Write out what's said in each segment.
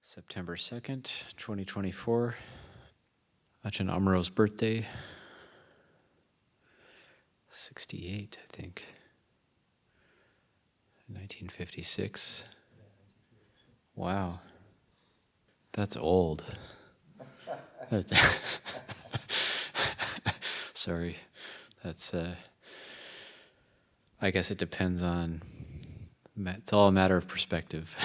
September 2nd, 2024, Ajahn Amro's birthday, 68, I think, 1956. Wow, that's old. Sorry, that's, I guess it depends on, it's all a matter of perspective.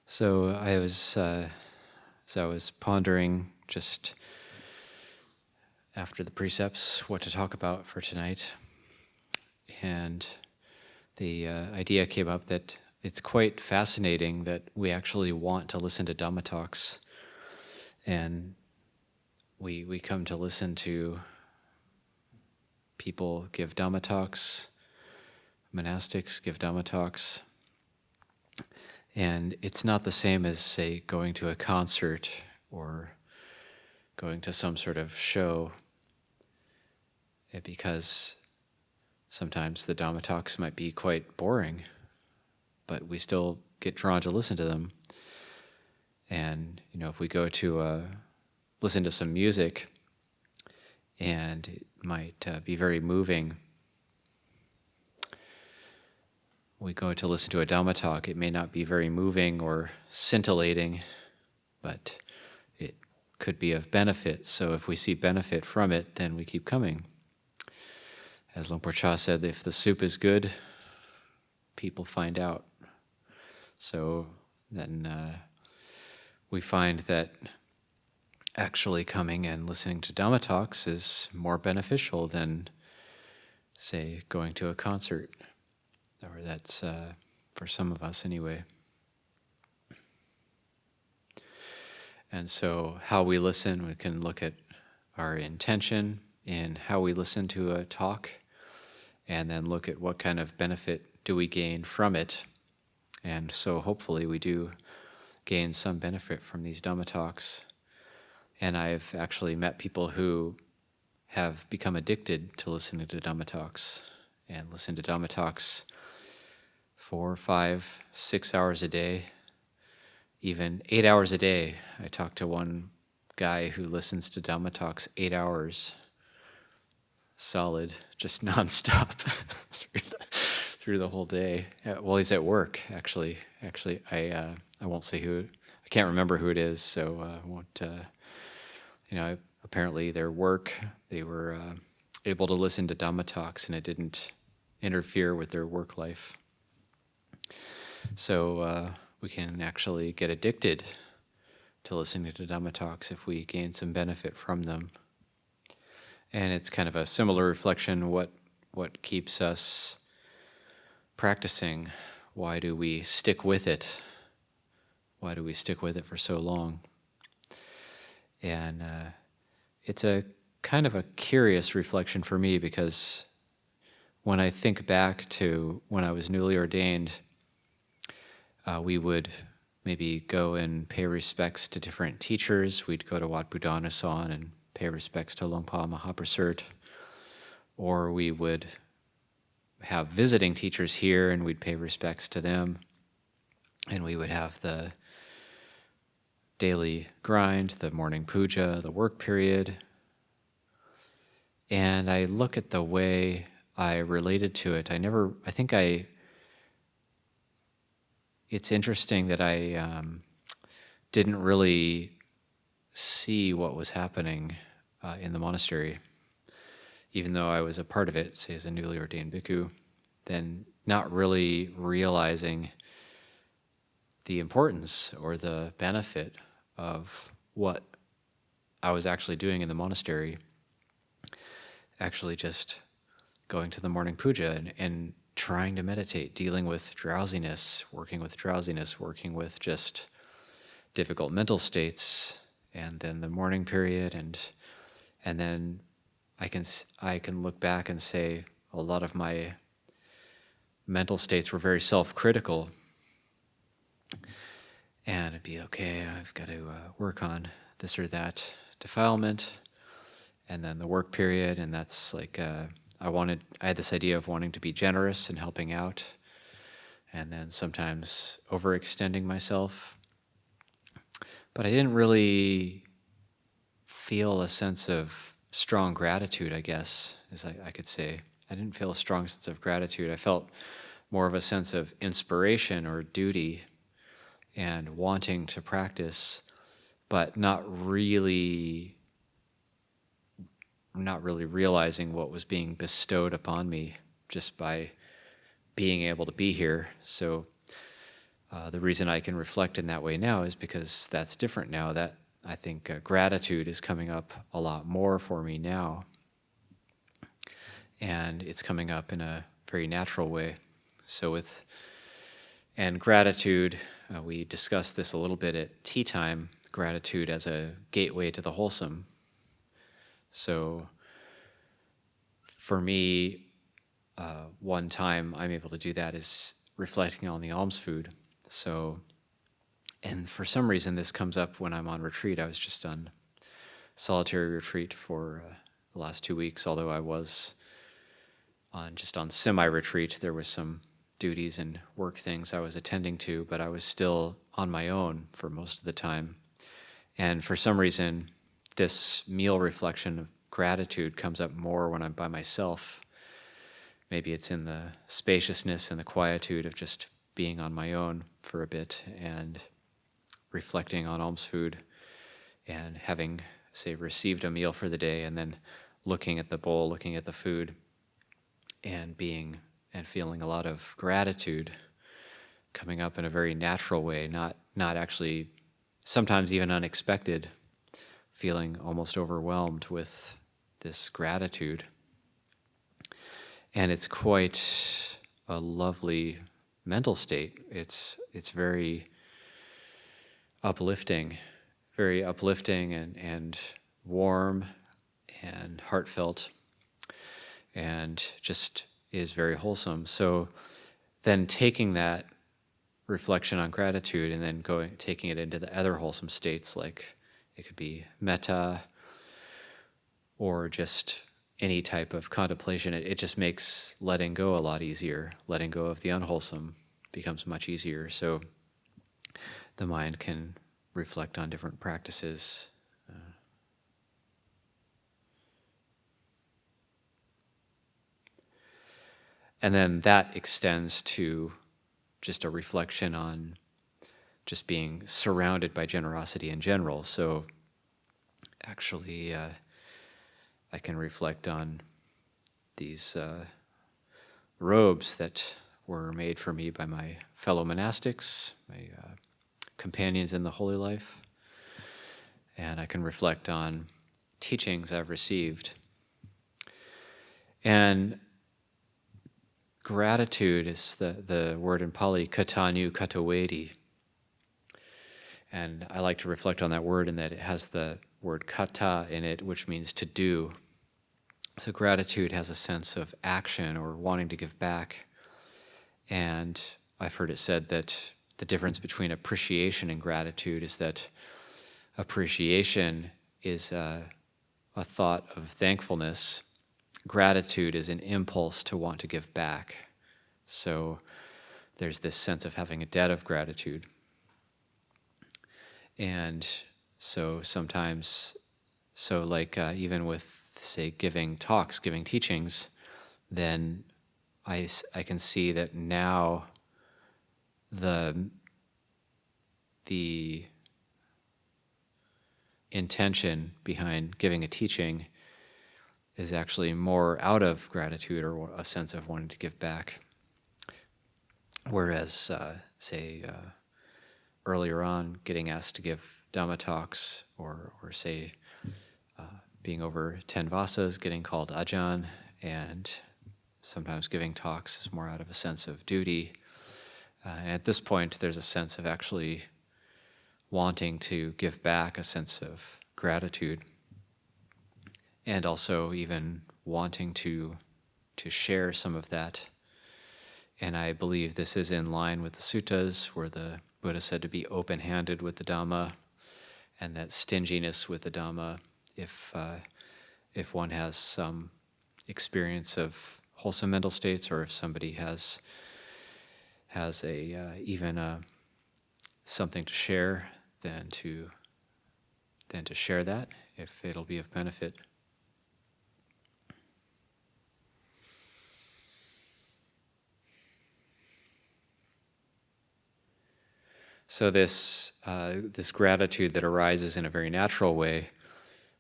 So I was pondering just after the precepts what to talk about for tonight, and the idea came up that it's quite fascinating that we actually want to listen to Dhamma talks, and we come to listen to people give Dhamma talks, monastics give Dhamma talks, and it's not the same as, say, going to a concert or going to some sort of show, because sometimes the Dhamma talks might be quite boring, but we still get drawn to listen to them. And, if we go to listen to some music, and it might be very moving, we go to listen to a Dhamma talk, it may not be very moving or scintillating, but it could be of benefit. So if we see benefit from it, then we keep coming. As Luang Por Chah said, if the soup is good, people find out. So then we find that actually coming and listening to Dhamma talks is more beneficial than, say, going to a concert. Or that's, for some of us anyway. And so how we listen, we can look at our intention in how we listen to a talk, and then look at what kind of benefit do we gain from it. And so hopefully we do gain some benefit from these Dhamma talks. And I've actually met people who have become addicted to listening to Dhamma talks, and listen to Dhamma talks 4, 5, 6 hours a day, even 8 hours a day. I talked to one guy who listens to Dhamma talks 8 hours, solid, just nonstop through the whole day. Well, he's at work, actually. I won't say who. I can't remember who it is, so I won't. Apparently their work, they were able to listen to Dhamma talks, and it didn't interfere with their work life. So we can actually get addicted to listening to Dhamma talks if we gain some benefit from them. And it's kind of a similar reflection, what keeps us practicing? Why do we stick with it? Why do we stick with it for so long? And it's a kind of a curious reflection for me, because when I think back to when I was newly ordained, we would maybe go and pay respects to different teachers. We'd go to Wat Buddhanasan and pay respects to Longpa Mahaprasert, or we would have visiting teachers here and we'd pay respects to them, and we would have the daily grind, the morning puja, the work period. And I look at the way I related to it. It's interesting that I didn't really see what was happening in the monastery, even though I was a part of it, say as a newly ordained bhikkhu, then not really realizing the importance or the benefit of what I was actually doing in the monastery, actually just going to the morning puja and trying to meditate, dealing with drowsiness, working with just difficult mental states, and then the morning period, and then I can look back and say a lot of my mental states were very self-critical, and it'd be, okay, I've got to work on this or that defilement, and then the work period, and that's like I had this idea of wanting to be generous and helping out, and then sometimes overextending myself. But I didn't really feel a sense of strong gratitude, I guess, as I could say. I didn't feel a strong sense of gratitude. I felt more of a sense of inspiration or duty and wanting to practice, but not really realizing what was being bestowed upon me just by being able to be here. So the reason I can reflect in that way now is because that's different now. That I think gratitude is coming up a lot more for me now, and it's coming up in a very natural way. So and gratitude, we discussed this a little bit at tea time, gratitude as a gateway to the wholesome. So for me, one time I'm able to do that is reflecting on the alms food. So, and for some reason this comes up when I'm on retreat. I was just on solitary retreat for the last 2 weeks, although I was on semi-retreat. There was some duties and work things I was attending to, but I was still on my own for most of the time. And for some reason, this meal reflection of gratitude comes up more when I'm by myself. Maybe it's in the spaciousness and the quietude of just being on my own for a bit and reflecting on alms food and having, say, received a meal for the day and then looking at the bowl, looking at the food and feeling a lot of gratitude coming up in a very natural way, not actually, sometimes even unexpected, feeling almost overwhelmed with this gratitude. And it's quite a lovely mental state. It's very uplifting and warm and heartfelt, and just is very wholesome. So then taking that reflection on gratitude and then taking it into the other wholesome states, like it could be metta or just any type of contemplation, it just makes letting go a lot easier. Letting go of the unwholesome becomes much easier. So the mind can reflect on different practices. And then that extends to just a reflection on just being surrounded by generosity in general. So actually, I can reflect on these robes that were made for me by my fellow monastics, my companions in the holy life. And I can reflect on teachings I've received. And gratitude is the word in Pali, katanu katawedi. And I like to reflect on that word in that it has the word kata in it, which means to do. So gratitude has a sense of action or wanting to give back. And I've heard it said that the difference between appreciation and gratitude is that appreciation is a thought of thankfulness. Gratitude is an impulse to want to give back. So there's this sense of having a debt of gratitude. And so sometimes, even with, say, giving talks, giving teachings, then I can see that now the intention behind giving a teaching is actually more out of gratitude or a sense of wanting to give back. Whereas, earlier on, getting asked to give Dhamma talks, or say, being over 10 vasas, getting called Ajahn, and sometimes giving talks is more out of a sense of duty. And at this point, there's a sense of actually wanting to give back, a sense of gratitude, and also even wanting to share some of that. And I believe this is in line with the suttas, where the Buddha said to be open-handed with the Dhamma, and that stinginess with the Dhamma, if one has some experience of wholesome mental states, or if somebody has has even something to share, then to share that if it'll be of benefit. So this gratitude that arises in a very natural way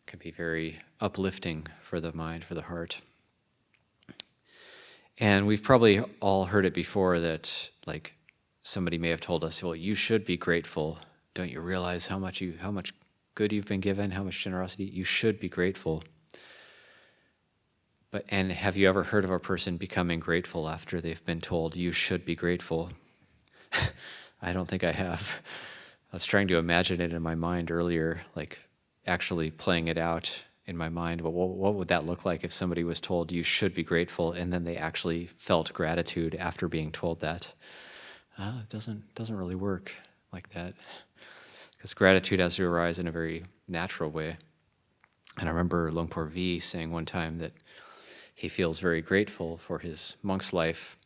can be very uplifting for the mind, for the heart. And we've probably all heard it before that, like, somebody may have told us, well, you should be grateful. Don't you realize how much good you've been given, how much generosity? You should be grateful. And have you ever heard of a person becoming grateful after they've been told you should be grateful? I don't think I have. I was trying to imagine it in my mind earlier, like actually playing it out in my mind. But what would that look like if somebody was told you should be grateful and then they actually felt gratitude after being told that? It doesn't really work like that, because gratitude has to arise in a very natural way. And I remember Luangpur V saying one time that he feels very grateful for his monk's life,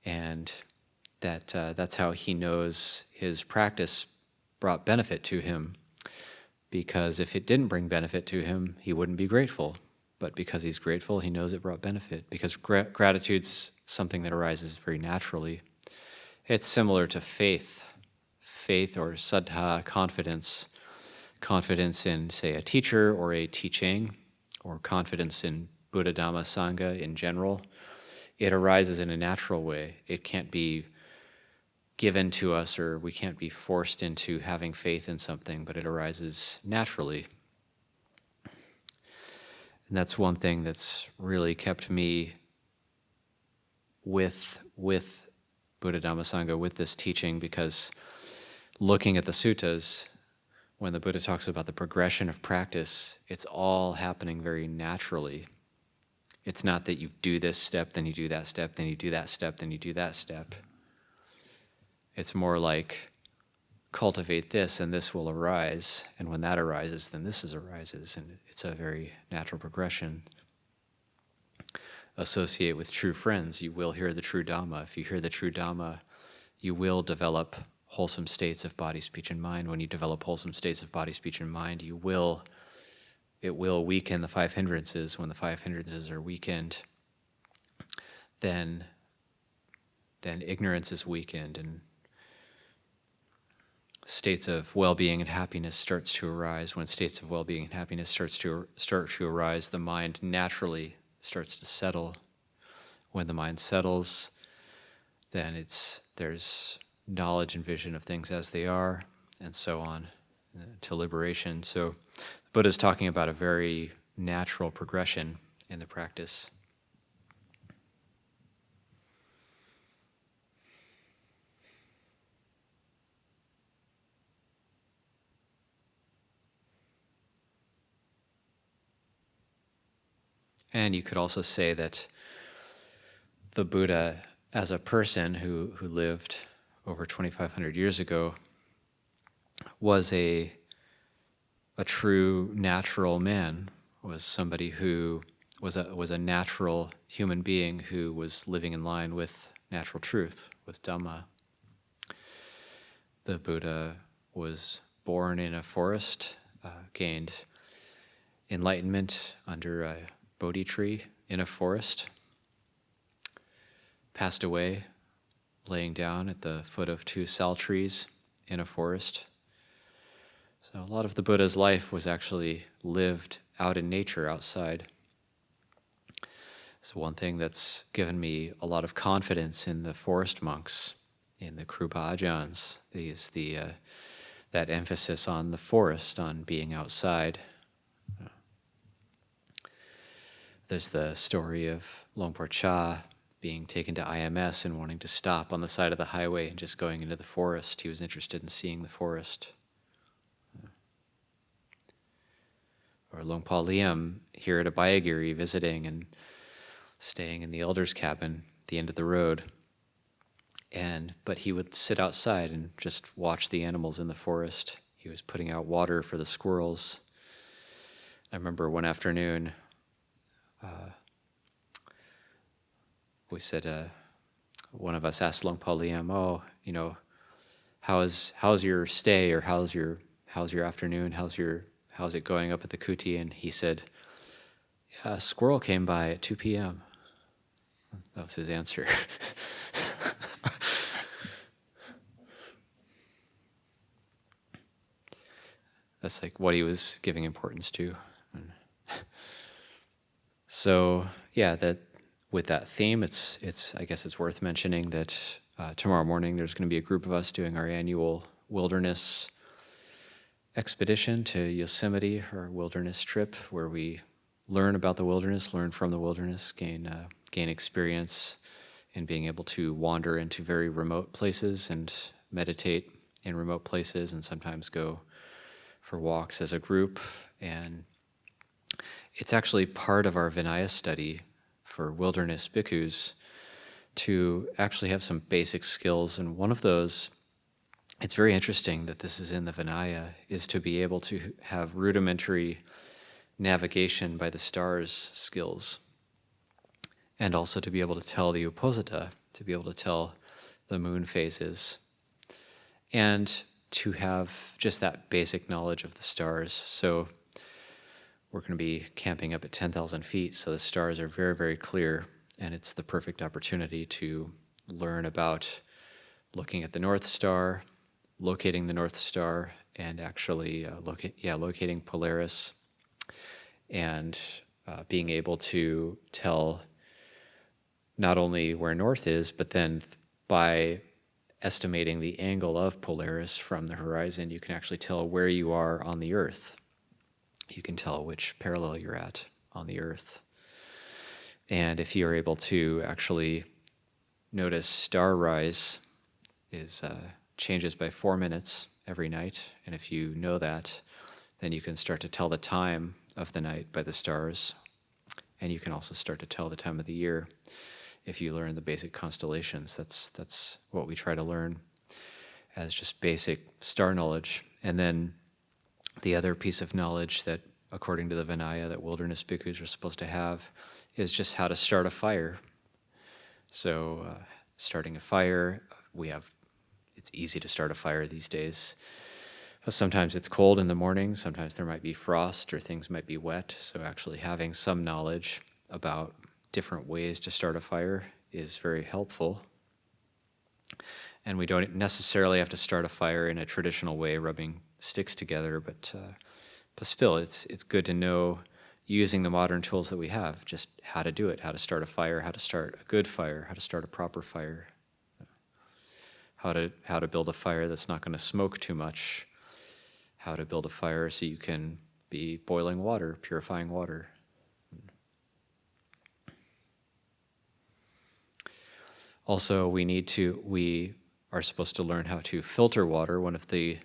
and that that's how he knows his practice brought benefit to him. Because if it didn't bring benefit to him, he wouldn't be grateful. But because he's grateful, he knows it brought benefit. Because gratitude's something that arises very naturally. It's similar to faith or saddha, confidence in, say, a teacher or a teaching, or confidence in Buddha, Dhamma, Sangha in general. It arises in a natural way. It can't be given to us, or we can't be forced into having faith in something, but it arises naturally. And that's one thing that's really kept me with Buddha, Dhamma, Sangha, with this teaching, because looking at the suttas, when the Buddha talks about the progression of practice, it's all happening very naturally. It's not that you do this step, then you do that step, then you do that step, then you do that step. It's more like cultivate this and this will arise, and when that arises, then this arises, and it's a very natural progression. Associate with true friends, you will hear the true Dhamma. If you hear the true Dhamma, you will develop wholesome states of body, speech, and mind. When you develop wholesome states of body, speech, and mind, it will weaken the five hindrances. When the five hindrances are weakened, then ignorance is weakened, and states of well-being and happiness starts to arise. When states of well-being and happiness start to arise, the mind naturally starts to settle. When the mind settles, then there's knowledge and vision of things as they are, and so on, to liberation. So the Buddha's talking about a very natural progression in the practice. And you could also say that the Buddha, as a person who lived over 2,500 years ago, was a true natural man, was somebody who was a natural human being who was living in line with natural truth, with Dhamma. The Buddha was born in a forest, gained enlightenment under a Bodhi tree in a forest, passed away laying down at the foot of two sal trees in a forest. So a lot of the Buddha's life was actually lived out in nature, outside. So one thing that's given me a lot of confidence in the forest monks, in the Krupa Ajahns, is that emphasis on the forest, on being outside. There's the story of Luangpur Cha being taken to IMS and wanting to stop on the side of the highway and just going into the forest. He was interested in seeing the forest. Or Luangpa Liam here at Abhayagiri, visiting and staying in the elder's cabin at the end of the road. But he would sit outside and just watch the animals in the forest. He was putting out water for the squirrels. I remember one afternoon, we said, one of us asked Luang Por Liam, "Oh, how's your stay, or how's your afternoon? How's it going up at the kuti?" And he said, "Yeah, a squirrel came by at 2 p.m." That was his answer. That's like what he was giving importance to. So yeah, that with that theme, it's I guess it's worth mentioning that tomorrow morning there's going to be a group of us doing our annual wilderness expedition to Yosemite, our wilderness trip, where we learn about the wilderness, learn from the wilderness, gain experience in being able to wander into very remote places and meditate in remote places, and sometimes go for walks as a group. And it's actually part of our Vinaya study for wilderness bhikkhus to actually have some basic skills. And one of those, it's very interesting that this is in the Vinaya, is to be able to have rudimentary navigation by the stars skills, and also to be able to tell the uposita, to be able to tell the moon phases, and to have just that basic knowledge of the stars. So we're going to be camping up at 10,000 feet, so the stars are very, very clear, and it's the perfect opportunity to learn about looking at the North Star, locating the North Star, and actually locating Polaris, and being able to tell not only where north is, but then by estimating the angle of Polaris from the horizon, you can actually tell where you are on the Earth. You can tell which parallel you're at on the Earth. And if you're able to actually notice star rise changes by 4 minutes every night, and if you know that, then you can start to tell the time of the night by the stars, and you can also start to tell the time of the year if you learn the basic constellations. That's what we try to learn as just basic star knowledge. And then the other piece of knowledge that, according to the Vinaya, that wilderness bhikkhus are supposed to have is just how to start a fire. So starting a fire, it's easy to start a fire these days. But sometimes it's cold in the morning, sometimes there might be frost, or things might be wet. So actually having some knowledge about different ways to start a fire is very helpful. And we don't necessarily have to start a fire in a traditional way, rubbing sticks together, but still, it's good to know, using the modern tools that we have, just how to do it, how to start a fire, how to start a good fire, how to start a proper fire, how to build a fire that's not going to smoke too much, how to build a fire so you can be boiling water, purifying water. Also, we are supposed to learn how to filter water. One of the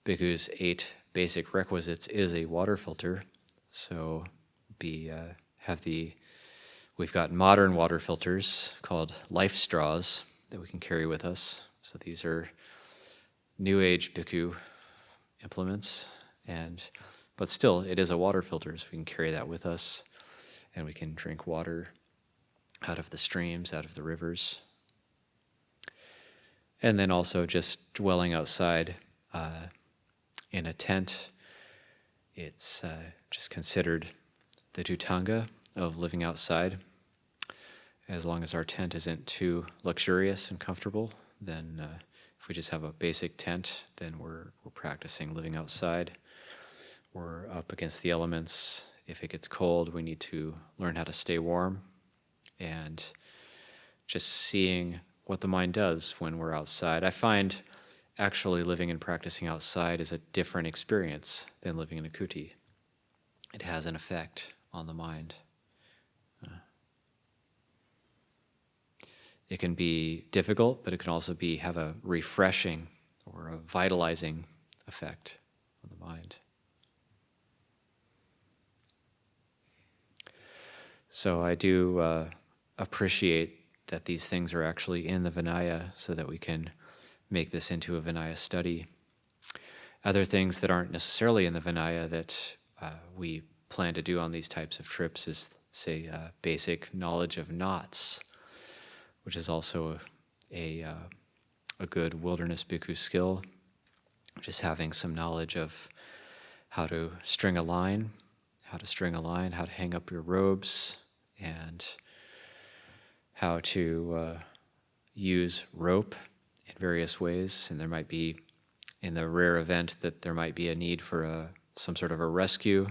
bhikkhu's 8 basic requisites is a water filter. So we've got modern water filters called life straws that we can carry with us. So these are New Age bhikkhu implements, but still it is a water filter, so we can carry that with us, and we can drink water out of the streams, out of the rivers. And then also just dwelling outside in a tent, it's just considered the dhutanga of living outside. As long as our tent isn't too luxurious and comfortable, then if we just have a basic tent, then we're practicing living outside. We're up against the elements. If it gets cold, we need to learn how to stay warm, and just seeing what the mind does when we're outside. I find actually living and practicing outside is a different experience than living in a kuti. It has an effect on the mind. It can be difficult, but it can also have a refreshing or a vitalizing effect on the mind. So I do appreciate that these things are actually in the Vinaya, so that we can make this into a Vinaya study. Other things that aren't necessarily in the Vinaya that we plan to do on these types of trips is, say, basic knowledge of knots, which is also a good wilderness bhikkhu skill, just having some knowledge of how to string a line, how to hang up your robes, and how to use rope in various ways. And there might be, in the rare event that there might be a need for some sort of a rescue,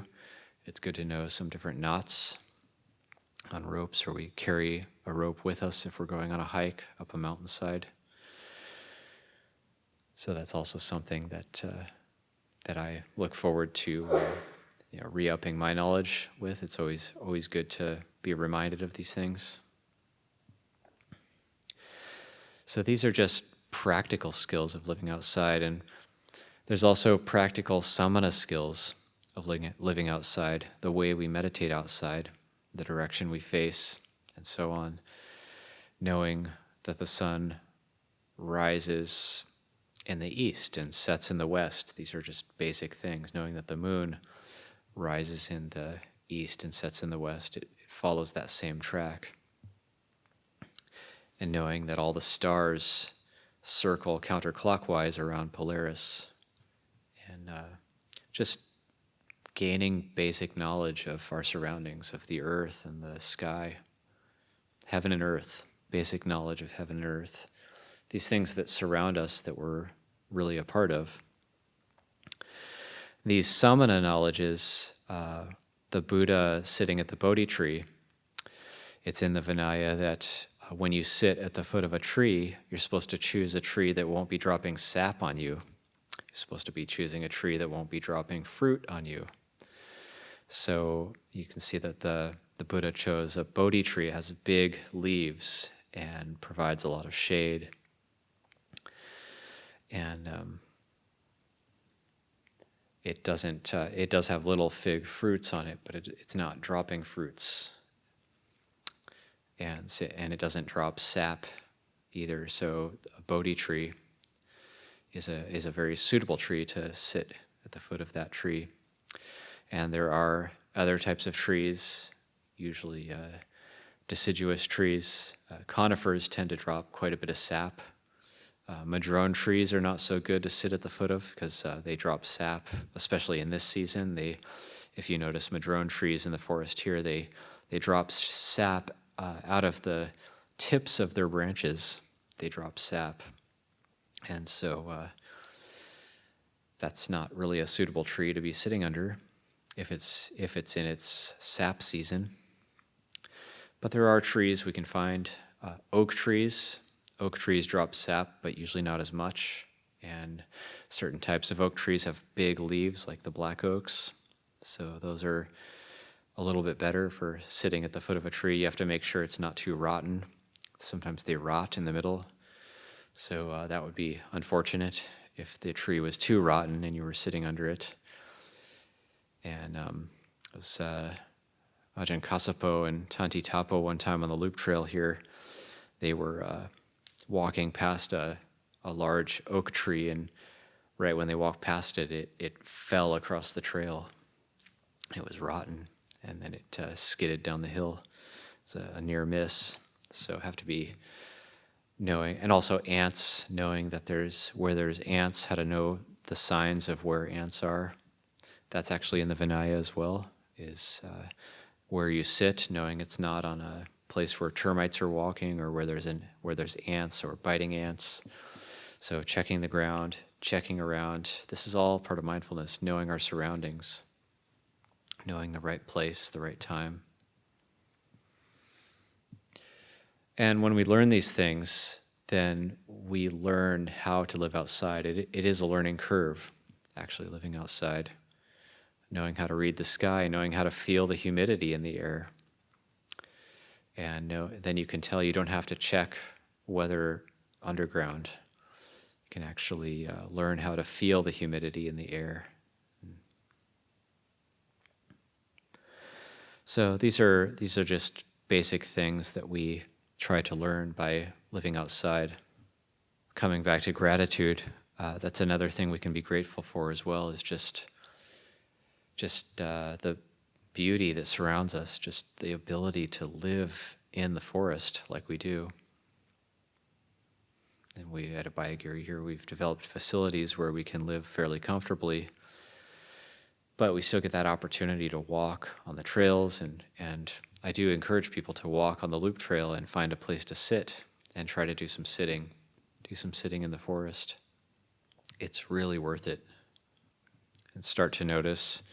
it's good to know some different knots on ropes, or we carry a rope with us if we're going on a hike up a mountainside. So that's also something that I look forward to re-upping my knowledge with. It's always good to be reminded of these things. So these are just practical skills of living outside, and there's also practical samana skills of living outside, the way we meditate outside, the direction we face, and so on. Knowing that the sun rises in the east and sets in the west. These are just basic things. Knowing that the moon rises in the east and sets in the west, it follows that same track. And knowing that all the stars circle counterclockwise around Polaris. And just gaining basic knowledge of our surroundings, of the earth and the sky, heaven and earth, basic knowledge of heaven and earth, these things that surround us that we're really a part of. These samana knowledges, the Buddha sitting at the Bodhi tree, it's in the Vinaya that when you sit at the foot of a tree, you're supposed to choose a tree that won't be dropping sap on you. You're supposed to be choosing a tree that won't be dropping fruit on you. So you can see that the Buddha chose a Bodhi tree. It has big leaves and provides a lot of shade. And it does have little fig fruits on it, but it's not dropping fruits. And it doesn't drop sap either. So a Bodhi tree is a very suitable tree to sit at the foot of that tree. And there are other types of trees, usually deciduous trees. Conifers tend to drop quite a bit of sap. Madrone trees are not so good to sit at the foot of because they drop sap, especially in this season. If you notice madrone trees in the forest here, they drop sap out of the tips of their branches. They drop sap. And so that's not really a suitable tree to be sitting under if it's in its sap season. But there are trees we can find. Oak trees. Oak trees drop sap, but usually not as much. And certain types of oak trees have big leaves, like the black oaks. So those are a little bit better for sitting at the foot of a tree. You have to make sure it's not too rotten. Sometimes they rot in the middle. So that would be unfortunate if the tree was too rotten and you were sitting under it. And it was Ajahn Kasapo and Tanti Tapo one time on the loop trail here. They were walking past a large oak tree, and right when they walked past it, it fell across the trail. It was rotten, and then it skidded down the hill. It's a near miss. So have to be knowing, and also ants, knowing that where there's ants, how to know the signs of where ants are. That's actually in the Vinaya as well, is where you sit, knowing it's not on a place where termites are walking or where there's ants or biting ants. So checking the ground, checking around. This is all part of mindfulness, knowing our surroundings, knowing the right place, the right time. And when we learn these things, then we learn how to live outside. It is a learning curve, actually, living outside. Knowing how to read the sky, knowing how to feel the humidity in the air. And then you can tell you don't have to check weather underground. You can actually learn how to feel the humidity in the air. So these are just basic things that we try to learn by living outside. Coming back to gratitude, that's another thing we can be grateful for as well, is just the beauty that surrounds us, just the ability to live in the forest like we do. And we at Abhayagiri here, we've developed facilities where we can live fairly comfortably, but we still get that opportunity to walk on the trails. And I do encourage people to walk on the loop trail and find a place to sit and try to do some sitting in the forest. It's really worth it. And start to notice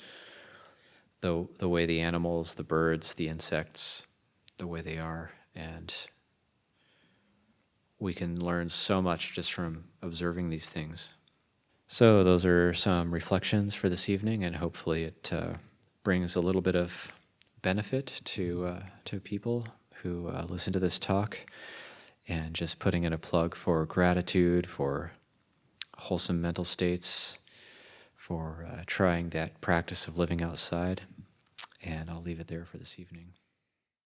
the way the animals, the birds, the insects, the way they are. And we can learn so much just from observing these things. So those are some reflections for this evening, and hopefully it brings a little bit of benefit to people who listen to this talk. And just putting in a plug for gratitude, for wholesome mental states, for trying that practice of living outside. And I'll leave it there for this evening.